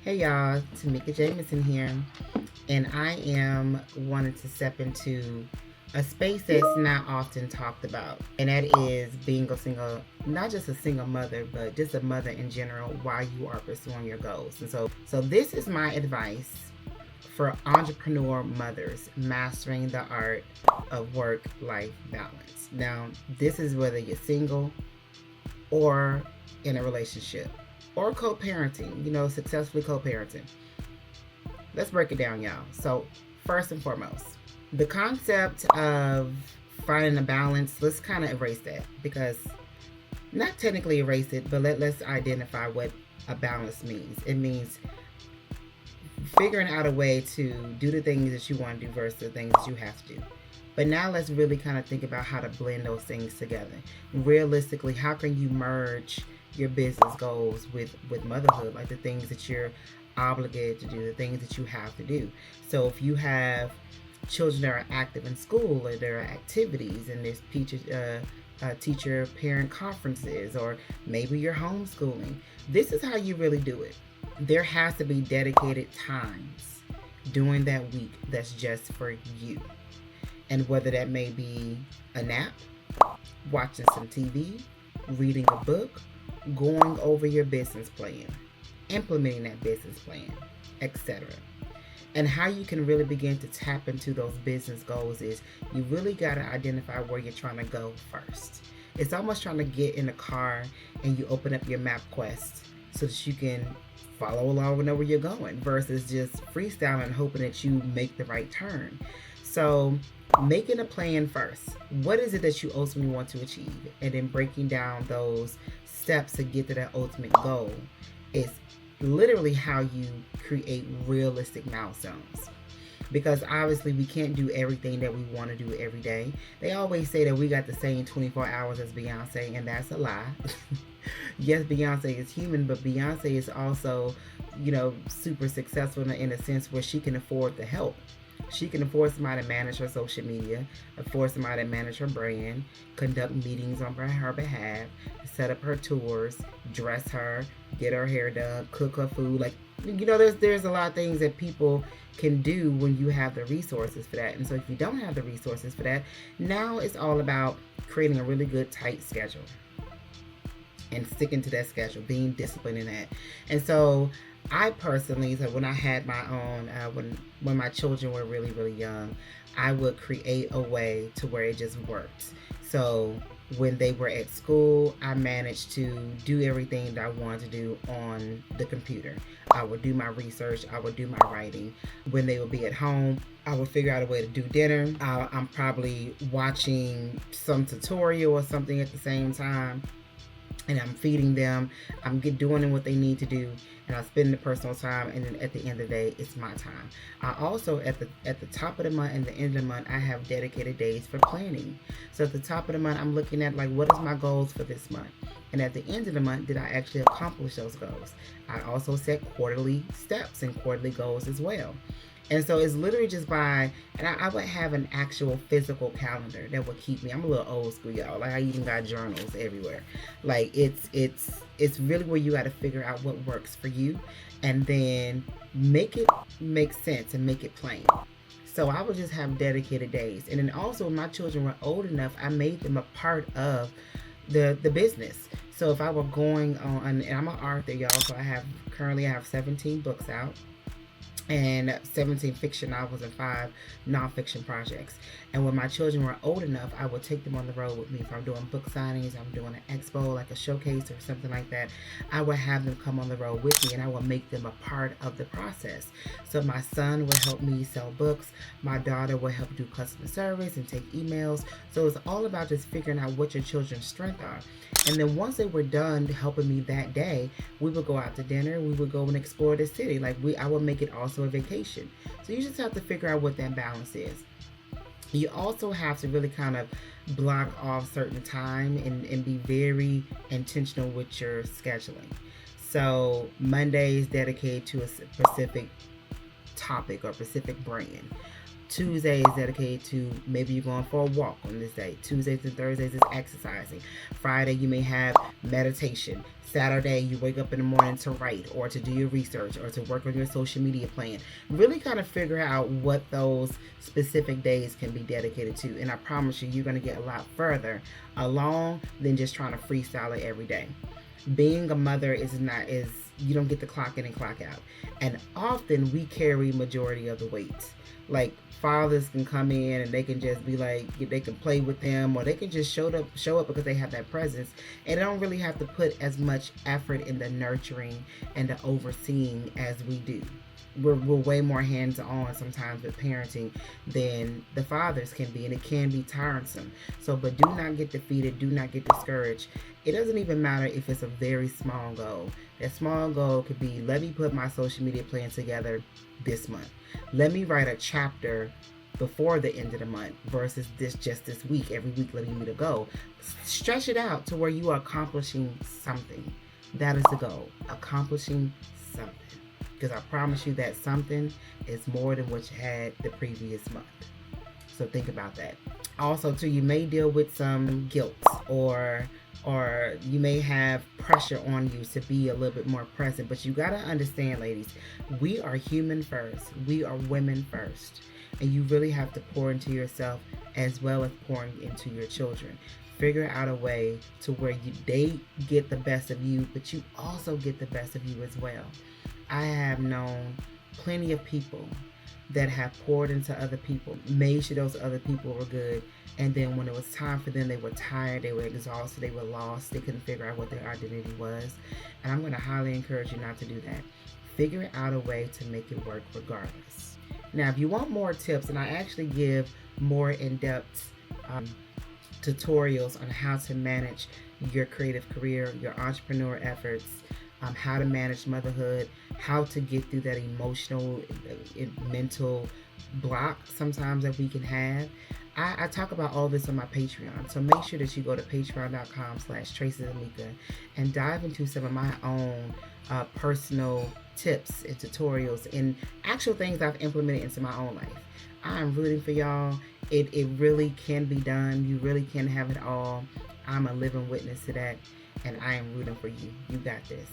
Hey y'all, Tamika Jameson here, and I am wanting to step into a space that's not often talked about, and that is being a single, not just a single mother, but just a mother in general while you are pursuing your goals. And so this is my advice for entrepreneur mothers mastering the art of work-life balance. Now, this is whether you're single or in a relationship or co-parenting, successfully co-parenting. Let's break it down, y'all. So, first and foremost, the concept of finding a balance, let's kind of erase that because not technically erase it, but let's identify what a balance means. It means figuring out a way to do the things that you want to do versus the things that you have to do. But now let's really kind of think about how to blend those things together. Realistically, how can you merge your business goals with motherhood, like the things that you're obligated to do, the things that you have to do. So if you have children that are active in school, or there are activities and there's teacher parent conferences, or maybe you're homeschooling, this is how you really do it. There has to be dedicated times during that week that's just for you. And whether that may be a nap, watching some TV, reading a book, going over your business plan, implementing that business plan, etc. And how you can really begin to tap into those business goals is you really got to identify where you're trying to go first. It's almost trying to get in a car and you open up your MapQuest so that you can follow along and know where you're going versus just freestyling and hoping that you make the right turn. So making a plan first. What is it that you ultimately want to achieve? And then breaking down those steps to get to that ultimate goal is literally how you create realistic milestones. Because obviously we can't do everything that we want to do every day. They always say that we got the same 24 hours as Beyonce, and that's a lie. Yes, Beyonce is human, but Beyonce is also, super successful in a sense where she can afford the help. She can afford somebody to manage her social media, afford somebody to manage her brand, conduct meetings on her behalf, set up her tours, dress her, get her hair done, cook her food. There's a lot of things that people can do when you have the resources for that. And so if you don't have the resources for that, now it's all about creating a really good tight schedule and sticking to that schedule, being disciplined in that. And so I personally, so when I had my own, when my children were really, really young, I would create a way to where it just worked. So when they were at school, I managed to do everything that I wanted to do on the computer. I would do my research, I would do my writing. When they would be at home, I would figure out a way to do dinner. I'm probably watching some tutorial or something at the same time, and I'm feeding them. I'm doing them what they need to do, and I spend the personal time. And then at the end of the day, it's my time. I also at the top of the month and the end of the month, I have dedicated days for planning. So at the top of the month, I'm looking at what is my goals for this month, and at the end of the month, did I actually accomplish those goals? I also set quarterly steps and quarterly goals as well. And so it's literally just and I would have an actual physical calendar that would keep me. I'm a little old school, y'all. I even got journals everywhere. It's really where you got to figure out what works for you, and then make it make sense and make it plain. So I would just have dedicated days. And then also when my children were old enough, I made them a part of the business. So if I were going on, and I'm an author, y'all, so currently I have 17 books out, and 17 fiction novels and 5 nonfiction projects. And when my children were old enough, I would take them on the road with me. If I'm doing book signings, I'm doing an expo, like a showcase or something like that, I would have them come on the road with me, and I would make them a part of the process. So my son would help me sell books. My daughter would help do customer service and take emails. So it's all about just figuring out what your children's strengths are. And then once they were done helping me that day, we would go out to dinner. We would go and explore the city. I would make it also a vacation. So you just have to figure out what that balance is. You also have to really kind of block off certain time and be very intentional with your scheduling. So Monday is dedicated to a specific topic or specific brand. Tuesday is dedicated to maybe you're going for a walk on this day. Tuesdays and Thursdays is exercising. Friday you may have meditation. Saturday you wake up in the morning to write or to do your research or to work on your social media plan. Really kind of figure out what those specific days can be dedicated to, and I promise you, you're going to get a lot further along than just trying to freestyle it every day. Being a mother is you don't get to clock in and clock out, and often we carry majority of the weight. Like, fathers can come in and they can just be like, they can play with them, or they can just show up because they have that presence, and they don't really have to put as much effort in the nurturing and the overseeing as we do. We're way more hands-on sometimes with parenting than the fathers can be, and it can be tiresome. So, but do not get defeated, do not get discouraged. It doesn't even matter if it's a very small goal. That small goal could be, let me put my social media plan together this month. Let me write a chapter before the end of the month versus this week. Every week let me meet a goal. Stretch it out to where you are accomplishing something. That is the goal, accomplishing something. Because I promise you that something is more than what you had the previous month. So think about that. Also, too, you may deal with some guilt or you may have pressure on you to be a little bit more present. But you got to understand, ladies, we are human first. We are women first. And you really have to pour into yourself as well as pouring into your children. Figure out a way to where they get the best of you, but you also get the best of you as well. I have known plenty of people that have poured into other people, made sure those other people were good, and then when it was time for them, they were tired, they were exhausted, they were lost, they couldn't figure out what their identity was. And I'm going to highly encourage you not to do that. Figure out a way to make it work regardless. Now, if you want more tips, and I actually give more in-depth tutorials on how to manage your creative career, your entrepreneur efforts, how to manage motherhood, how to get through that emotional and mental block sometimes that we can have. I talk about all this on my Patreon, so make sure that you go to patreon.com/TracyTamika and dive into some of my own personal tips and tutorials and actual things I've implemented into my own life. I'm rooting for y'all. It really can be done. You really can have it all. I'm a living witness to that, and I am rooting for you. You got this.